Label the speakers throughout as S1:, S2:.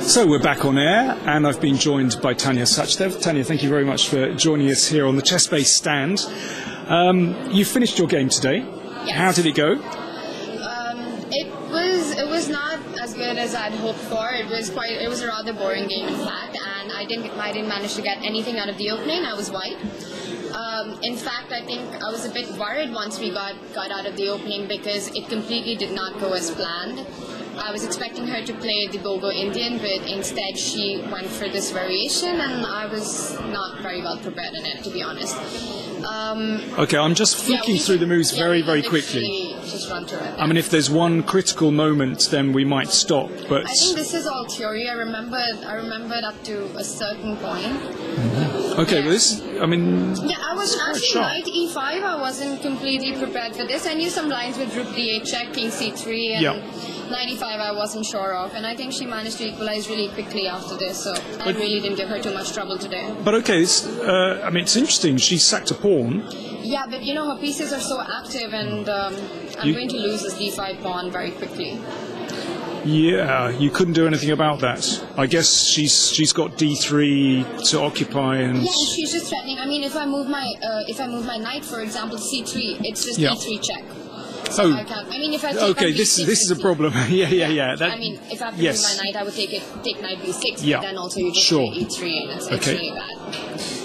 S1: So we're back on air, and I've been joined by Tania Sachdev. Tania, thank you very much for joining us here on the Chess-Based stand. You finished your game today.
S2: Yes.
S1: How did it go?
S2: It was not as good as I'd hoped for. It was a rather boring game, in fact, and I didn't manage to get anything out of the opening. I was white. In fact, I think I was a bit worried once we got out of the opening because it completely did not go as planned. I was expecting her to play the Bogo Indian, but instead she went for this variation, and I was not very well prepared in it, to be honest.
S1: Okay, I'm just flicking through the moves very quickly.
S2: Just run through it.
S1: I mean, if there's one critical moment, then we might stop. But
S2: I think this is all theory. I remembered up to a certain point.
S1: Mm-hmm. Okay, well, this, I mean...
S2: Yeah, I was actually knight e5. I wasn't completely prepared for this. I knew some lines with rook d8 check, king c3, and knight e5 I wasn't sure of. And I think she managed to equalize really quickly after this, so I really didn't give her too much trouble today.
S1: But okay, I mean, it's interesting. She sacked a pawn.
S2: Yeah, but you know, her pieces are so active, and I'm going to lose this d5 pawn very quickly.
S1: Yeah, you couldn't do anything about that. I guess she's got d3 to occupy, and
S2: yeah, she's just threatening. I mean, if I move my knight, for example, c3, it's just d3 check. So I can't. I mean, if I take
S1: okay, this is a problem. yeah.
S2: That, I mean, if I have to move my knight, I would take knight b6.
S1: Yeah.
S2: But then also you just play e3, and it's really bad.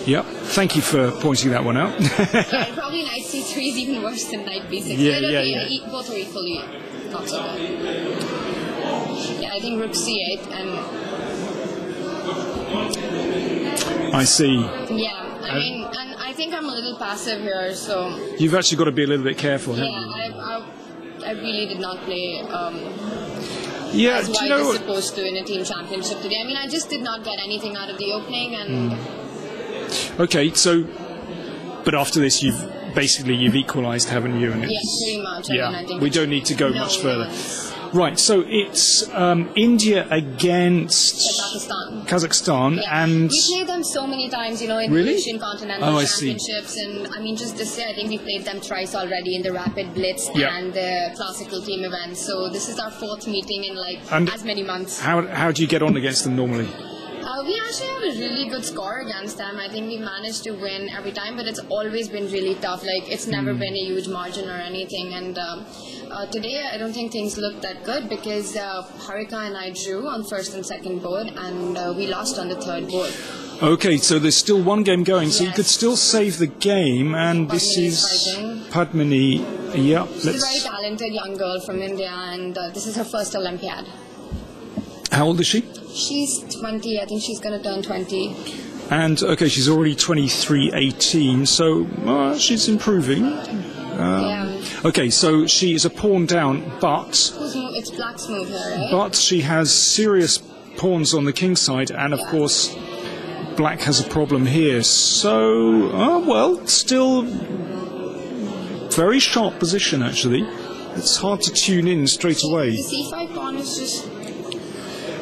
S1: Yep. Thank you for pointing that one out.
S2: Yeah, probably knight c3 is even worse than knight b6.
S1: Yeah.
S2: Both are equally not so good. Yeah, I think rook c8 and...
S1: I see.
S2: Yeah, I mean, and I think I'm a little passive here, so...
S1: You've actually got to be a little bit careful, haven't
S2: you? I really did not play
S1: do
S2: as
S1: you
S2: white
S1: know
S2: as supposed to in a team championship today. I mean, I just did not get anything out of the opening, and...
S1: Okay, so... But after this, you've equalised, haven't you? And
S2: yeah, pretty much.
S1: Yeah,
S2: I mean, I think
S1: we don't need to go much further. Right, so it's India against Kazakhstan,
S2: yeah.
S1: and
S2: we played them so many times, you know, in the Asian Continental Championships, and I mean, just this year, I think we played them twice already in the Rapid Blitz and the classical team events. So this is our fourth meeting in as many months.
S1: How do you get on against them normally?
S2: We actually have a really good score against them. I think we managed to win every time, but it's always been really tough. Like, it's never been a huge margin or anything. And today, I don't think things looked that good because Harika and I drew on first and second board, and we lost on the third board.
S1: Okay, so there's still one game going, so you could still save the game. And this is Padmini. Yeah,
S2: she's a very talented young girl from India, and this is her first Olympiad.
S1: How old is she?
S2: She's 20. I think she's going to turn 20.
S1: And, okay, she's already 23-18, so she's improving. Okay, so she is a pawn down, but...
S2: It's Black's move here, right?
S1: But she has serious pawns on the king side, and, of course, Black has a problem here. So, still very sharp position, actually. It's hard to tune in straight away.
S2: The c5 pawn is just...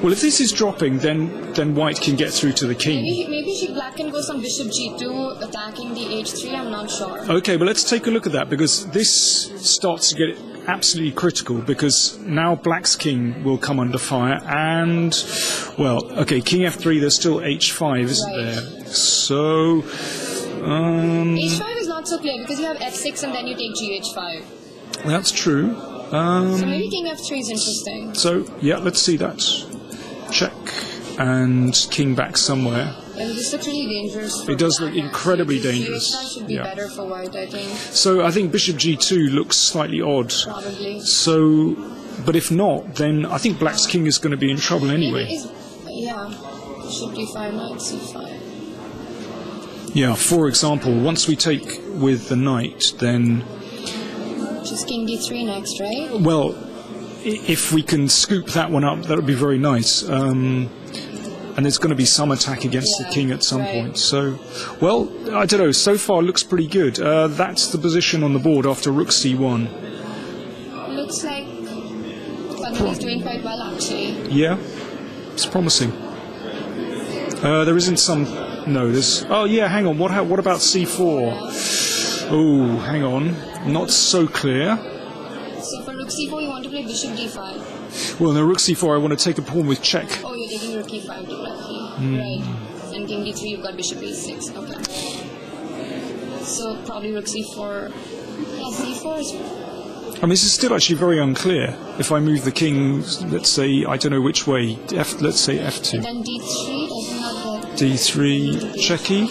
S1: Well, if this is dropping, then White can get through to the king.
S2: Maybe Black can go some bishop g2, attacking the h3, I'm not sure.
S1: Okay, but let's take a look at that, because this starts to get absolutely critical, because now Black's king will come under fire, and, king f3, there's still h5, isn't there? So...
S2: h5 is not so clear, because you have f6 and then you take gh5.
S1: That's true.
S2: So maybe king f3 is interesting.
S1: So, yeah, let's see that. Check, and king back somewhere.
S2: Yeah, this looks really dangerous.
S1: It does look incredibly dangerous.
S2: That should be better for White, I think.
S1: So I think bishop g2 looks slightly odd.
S2: Probably.
S1: So, but if not, then I think Black's king is going to be in trouble anyway.
S2: Bishop d5, knight c5.
S1: Yeah, for example, once we take with the knight, then...
S2: Just king d3 next, right?
S1: Well, if we can scoop that one up, that would be very nice. And there's going to be some attack against the king at some point. So, well, I don't know. So far, it looks pretty good. That's the position on the board after rook c1.
S2: Looks like Padmini's doing quite well, actually.
S1: Yeah, it's promising. There isn't some... No, there's... Oh, yeah, hang on. What about c4? Oh, hang on. Not so clear.
S2: So for rook c4, you want to play bishop d5?
S1: Well, no, rook c4, I want to take a pawn with check.
S2: Oh, you're taking rook e5 to black key. Right. And king d3, you've got bishop a6. Okay. So probably rook c4. Yeah, c4 is...
S1: I mean, this is still actually very unclear. If I move the king, let's say, I don't know which way, let's say f2.
S2: And then d3, doesn't have the...
S1: d3, checky.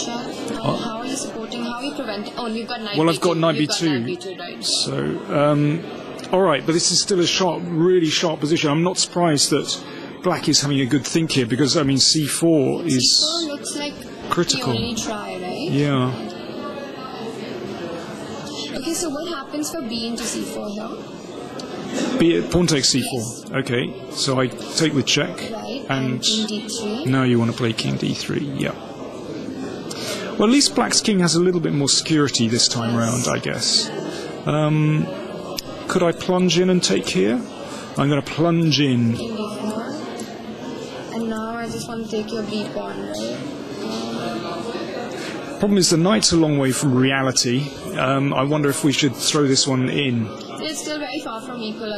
S2: Check. How are you supporting, how are you preventing... Oh, you've got knight b2.
S1: Well, I've got knight b2.
S2: Knight b2, right.
S1: So, all right, but this is still a sharp, really sharp position. I'm not surprised that black is having a good think here, because, I mean, c4 is...
S2: C4 looks like
S1: critical.
S2: the only try, right?
S1: Yeah.
S2: Okay, so what happens for b into c4 here?
S1: Pawn takes c4. Okay, so I take with check.
S2: Right,
S1: and
S2: king d3.
S1: now you want to play king d3, yeah. Well, at least black's king has a little bit more security this time round, I guess. Could I plunge in and take here? I'm going to plunge in.
S2: King d4. And now I just want to take your b pawn, right?
S1: Problem is the knight's a long way from reality. I wonder if we should throw this one in.
S2: It's still very far from equal.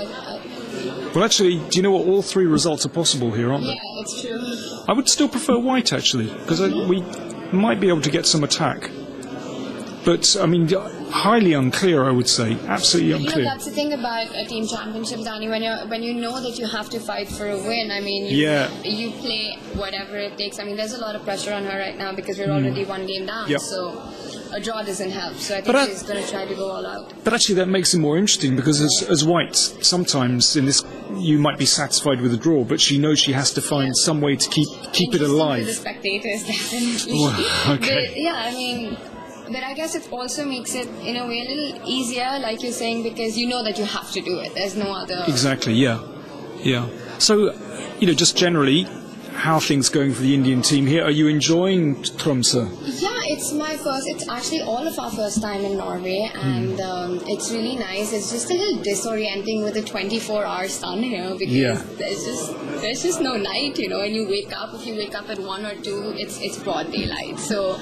S1: Well, actually, do you know what? All three results are possible here, aren't they?
S2: Yeah, it's true.
S1: I would still prefer white, actually, because we might be able to get some attack. But, I mean, highly unclear, I would say. Absolutely unclear.
S2: You know, that's the thing about a team championship, Danny. When you know that you have to fight for a win, I mean, you play whatever it takes. I mean, there's a lot of pressure on her right now because we're already one game down.
S1: Yep.
S2: So a draw doesn't help. So I think she's going to try to go all out.
S1: But actually, that makes it more interesting because as white, sometimes in this, you might be satisfied with a draw, but she knows she has to find some way to keep it alive.
S2: The spectators, definitely.
S1: Well, okay.
S2: But, yeah, I mean. But I guess it also makes it, in a way, a little easier, like you're saying, because you know that you have to do it. There's no other...
S1: Exactly, yeah. Yeah. So, just generally, how are things going for the Indian team here? Are you enjoying Tromsø?
S2: Yeah, it's actually all of our first time in Norway, and it's really nice. It's just a little disorienting with the 24-hour sun here, because there's just no night, and you wake up, if you wake up at 1 or 2, it's broad daylight. So...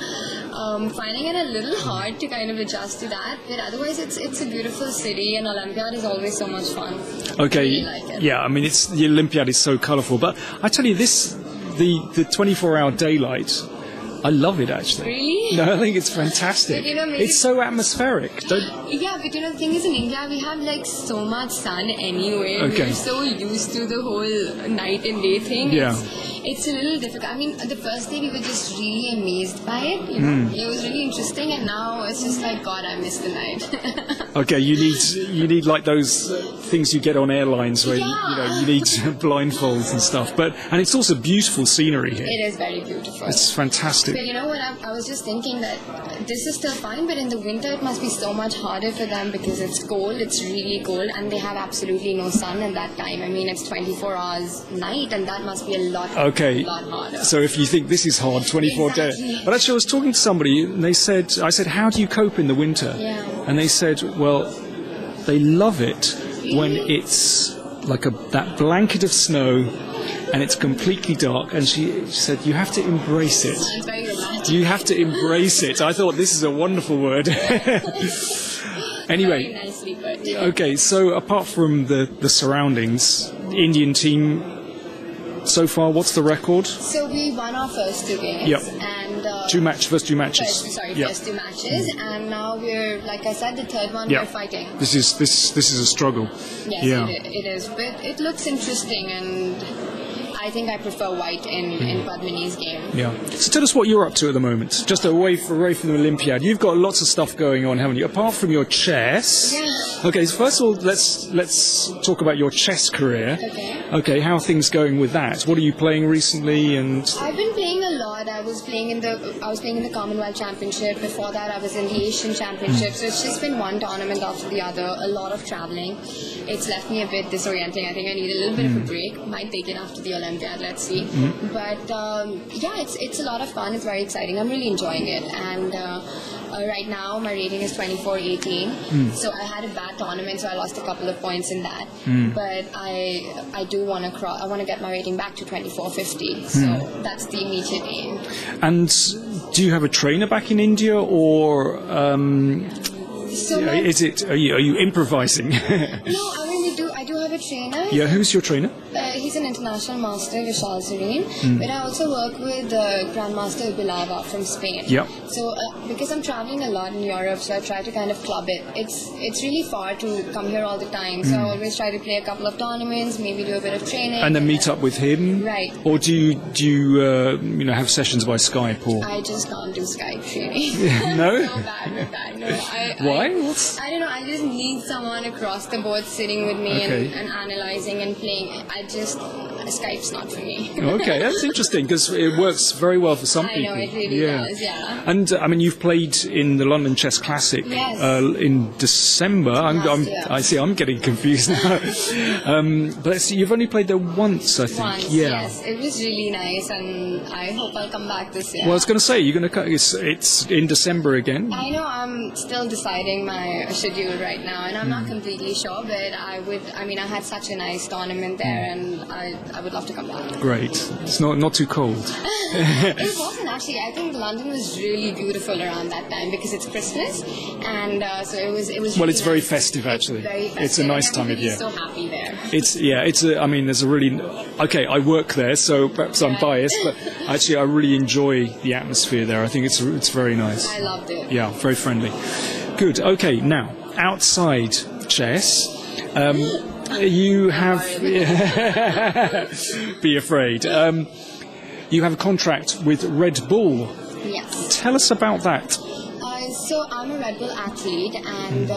S2: finding it a little hard to kind of adjust to that, but otherwise it's a beautiful city, and Olympiad is always so much fun.
S1: Okay,
S2: I really like it.
S1: Yeah, I mean the Olympiad is so colourful, but I tell you the 24-hour daylight, I love it actually.
S2: Really?
S1: No, I think it's fantastic.
S2: But, maybe
S1: it's so atmospheric.
S2: Yeah, but the thing is, in India we have like so much sun anyway.
S1: Okay.
S2: We're so used to the whole night and day thing.
S1: Yeah.
S2: It's a little difficult. I mean, the first day we were just really amazed by it. It was really interesting, and now it's just like, God, I miss the night.
S1: Okay, you need like those things you get on airlines where you need blindfolds and stuff. And it's also beautiful scenery here.
S2: It is very beautiful.
S1: It's fantastic.
S2: But you know what? I was just thinking that this is still fine, but in the winter it must be so much harder for them because it's cold. It's really cold, and they have absolutely no sun at that time. I mean, it's 24 hours night, and that must be a lot.
S1: Okay,
S2: harder.
S1: So if you think this is hard, 24 days. But actually, I was talking to somebody, and I said, how do you cope in the winter?
S2: Yeah.
S1: And they said, well, they love it when it's like that blanket of snow, and it's completely dark. And she said, you have to embrace it.
S2: It's very romantic.
S1: You have to embrace it. I thought this is a wonderful word. Anyway.
S2: Very nicely put.
S1: Okay, so apart from the surroundings, Indian team. So far, what's the record?
S2: So we won our first 2 games.
S1: Yep.
S2: And
S1: first two matches.
S2: First 2 matches, and now we're, like I said, the third one we're fighting.
S1: This is a struggle.
S2: Yes, it is, but it looks interesting, and I think I prefer white in Padmini's game.
S1: Yeah. So tell us what you're up to at the moment. Just away from the Olympiad, you've got lots of stuff going on, haven't you? Apart from your chess.
S2: Yeah.
S1: Okay. So first of all, let's talk about your chess career.
S2: Okay.
S1: Okay. How are things going with that? What are you playing recently? And
S2: I've been playing a lot. I was playing in the Commonwealth Championship. Before that, I was in the Asian Championship. So it's just been one tournament after the other. A lot of traveling. It's left me a bit disorienting. I think I need a little bit of a break. Might take it after the Olympiad. Let's see. But it's a lot of fun. It's very exciting. I'm really enjoying it. And right now, my rating is 24-18. So I had a bad tournament, so I lost a couple of points in that. But I do want to I want to get my rating back to 24-50. So that's the immediate aim.
S1: And do you have a trainer back in India, or is it? Are you improvising?
S2: No, I really do. I do have a trainer.
S1: Yeah, who's your trainer?
S2: His he's an international master, Vishal Serene, but I also work with Grandmaster Bilava from Spain.
S1: Yep.
S2: So because I'm traveling a lot in Europe, so I try to kind of club it. It's really far to come here all the time, so I always try to play a couple of tournaments, maybe do a bit of training,
S1: and then meet up with him.
S2: Right.
S1: Or do you have sessions by Skype or?
S2: I just can't do Skype training.
S1: No.
S2: So bad with that. No.
S1: Why?
S2: I don't know. I just need someone across the board sitting with me and analyzing and playing. Skype's not for me.
S1: Okay, that's interesting because it works very well for some people.
S2: I know, it really does, yeah.
S1: And I mean, you've played in the London Chess Classic in December. I see, I'm getting confused now. But you've only played there once, I think.
S2: Once, yes. It was really nice, and I hope I'll come back this year.
S1: Well, I was going to say, it's in December again.
S2: I know, I'm still deciding my schedule right now, and I'm not completely sure, but I had such a nice tournament there, and I would love to come back.
S1: Great. It's not too cold.
S2: It wasn't actually. I think London was really beautiful around that time because it's Christmas, and so it was.
S1: Well,
S2: really
S1: it's very
S2: nice.
S1: festive actually.
S2: It's very festive.
S1: It's a nice time of year.
S2: So happy there.
S1: There's a really I work there, so perhaps I'm biased, but actually I really enjoy the atmosphere there. I think it's very nice.
S2: I loved it.
S1: Yeah, very friendly. Good. Okay, now outside chess. You have be afraid. You have a contract with Red Bull.
S2: Yes.
S1: Tell us about that.
S2: So I'm a Red Bull athlete, and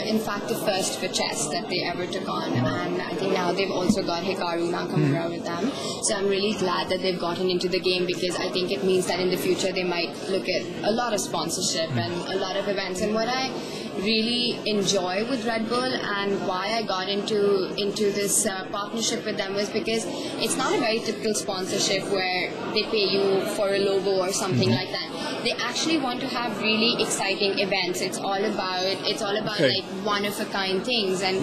S2: in fact the first for chess that they ever took on, and I think now they've also got Hikaru Nakamura with them. So I'm really glad that they've gotten into the game because I think it means that in the future they might look at a lot of sponsorship and a lot of events. And what I really enjoy with Red Bull and why I got into this partnership with them was because it's not a very typical sponsorship where they pay you for a logo or something like that. They actually want to have really exciting events. It's all about like one of a kind things, and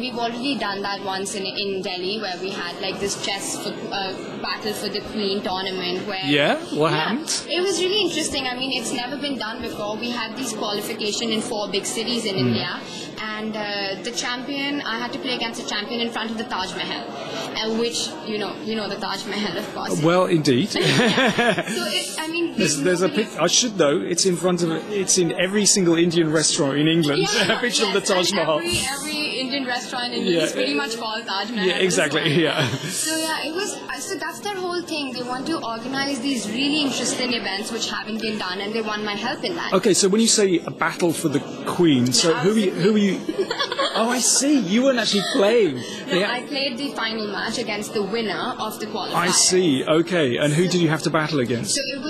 S2: we've already done that once in Delhi where we had like this chess battle for the Queen tournament where
S1: what happened?
S2: It was really interesting. I mean, it's never been done before. We had these qualification in 4 big cities in India, and the champion, I had to play against a champion in front of the Taj Mahal, which you know the Taj Mahal, of course.
S1: Well, indeed.
S2: So
S1: there's a pic. I should know. It's in every single Indian restaurant in England. A picture of the Taj Mahal.
S2: Every Indian restaurant in India is pretty much called Taj Mahal.
S1: Yeah, exactly. Yeah.
S2: So it was. So that's their whole thing. They want to organize these really interesting events which haven't been done, and they want my help in that.
S1: Okay, so when you say a battle for the Queen, so who are you? Oh, I see. You weren't actually playing.
S2: No, I played the final match against the winner of the qualifier.
S1: I see. Okay, and who did you have to battle against?
S2: So it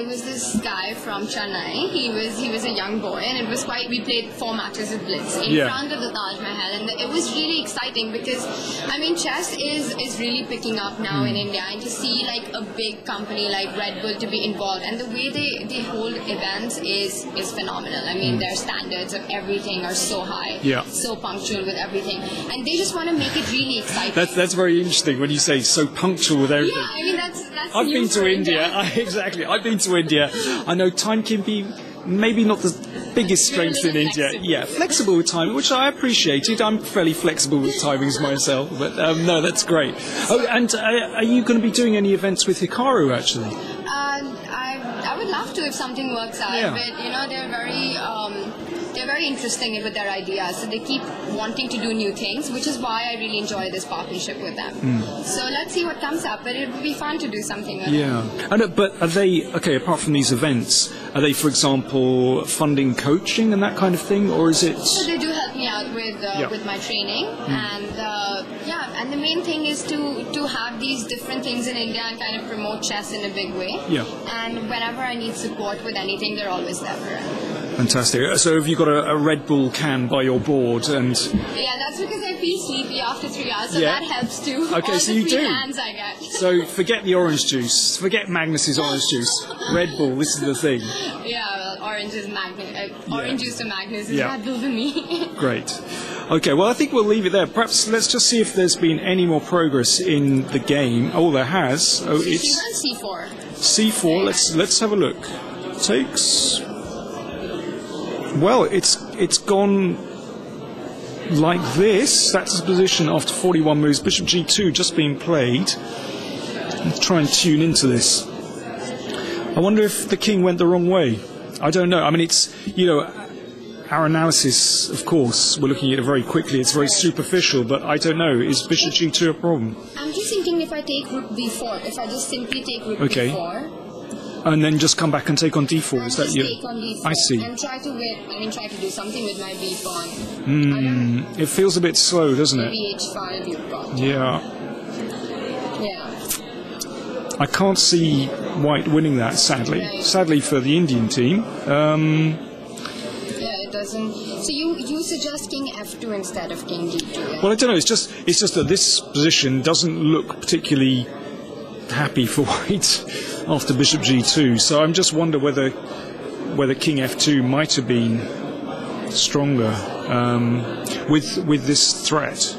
S2: was this guy from Chennai. He was a young boy, and it was we played 4 matches of Blitz in front of the Taj Mahal, and it was really exciting because I mean chess is really picking up now in India, and to see like a big company like Red Bull to be involved, and the way they hold events is phenomenal. I mean their standards of everything are so high, so punctual with everything, and they just want to make it really exciting.
S1: That's very interesting when you say so punctual with everything.
S2: Yeah, I mean that's
S1: I've been to India. Exactly. I've been to India. I know time can be maybe not the biggest strength in India.
S2: Flexible.
S1: Yeah, flexible with timing, which I appreciated. I'm fairly flexible with timings myself, but no, that's great. Oh, and are you going to be doing any events with Hikaru actually?
S2: I would love to if something works out, but they're very interesting with their ideas, so they keep wanting to do new things, which is why I really enjoy this partnership with them. So let's see what comes up, but it would be fun to do something with them.
S1: And but are they apart from these events, are they, for example, funding coaching and that kind of thing, or is it?
S2: So they do help me out with my training, and the main thing is to have these different things in India and kind of promote chess in a big way. And whenever I need support with anything, they're always there for it.
S1: Fantastic. So have you got a Red Bull can by your board? And
S2: yeah, that's because I feel sleepy after 3 hours, so that helps too.
S1: Okay,
S2: all
S1: so
S2: the
S1: you
S2: free
S1: do.
S2: cans I get.
S1: So forget the orange juice. Forget Magnus's orange juice. Red Bull. This is the thing.
S2: Yeah, well, orange juice to Magnus is Red Bull to me.
S1: Great. Okay, well, I think we'll leave it there. Perhaps let's just see if there's been any more progress in the game. Oh, there has. Oh, it's
S2: C4.
S1: C4. Let's have a look. Takes. Well, it's gone like this. That's the position after 41 moves. Bishop g2 just being played. Let's try and tune into this. I wonder if the king went the wrong way. I don't know. I mean, it's, you know, our analysis, of course, we're looking at it very quickly. It's very superficial, but I don't know. Is bishop g2 a problem?
S2: I'm just thinking if I take rook b4, if I just simply take rook b4.
S1: And then just come back and take on d4. Is that you?
S2: Take on d4.
S1: I see.
S2: And try to try to do something with my b pawn.
S1: It feels a bit slow, doesn't it?
S2: Maybe h5 you've got.
S1: Yeah.
S2: Yeah.
S1: I can't see white winning that, sadly.
S2: Right.
S1: Sadly for the Indian team.
S2: Yeah, it doesn't. So you suggest king f2 instead of king d2. Yeah?
S1: Well, I don't know. It's just that this position doesn't look particularly happy for white after bishop g2. So I'm just wonder whether king f2 might have been stronger with this threat.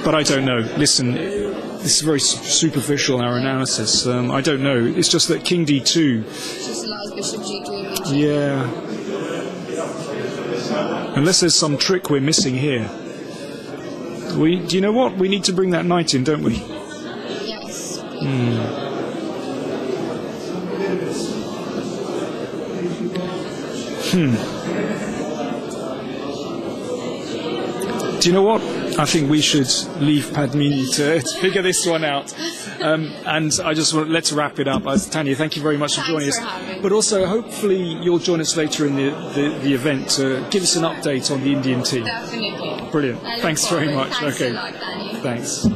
S1: But I don't know. Listen, this is very superficial, our analysis. I don't know. It's just that king d2
S2: just allows bishop g2 immediately.
S1: Yeah. Unless there's some trick we're missing here. Do you know what? We need to bring that knight in, don't we?
S2: Yes.
S1: Do you know what? I think we should leave Padmini to figure this one out. And I just want let's wrap it up. Tania, thank you very much for joining us. But also, hopefully, you'll join us later in the event to give us an update on the Indian team.
S2: Definitely.
S1: Brilliant. Thanks very much.
S2: Thanks
S1: okay.
S2: a lot, Danny.
S1: Thanks.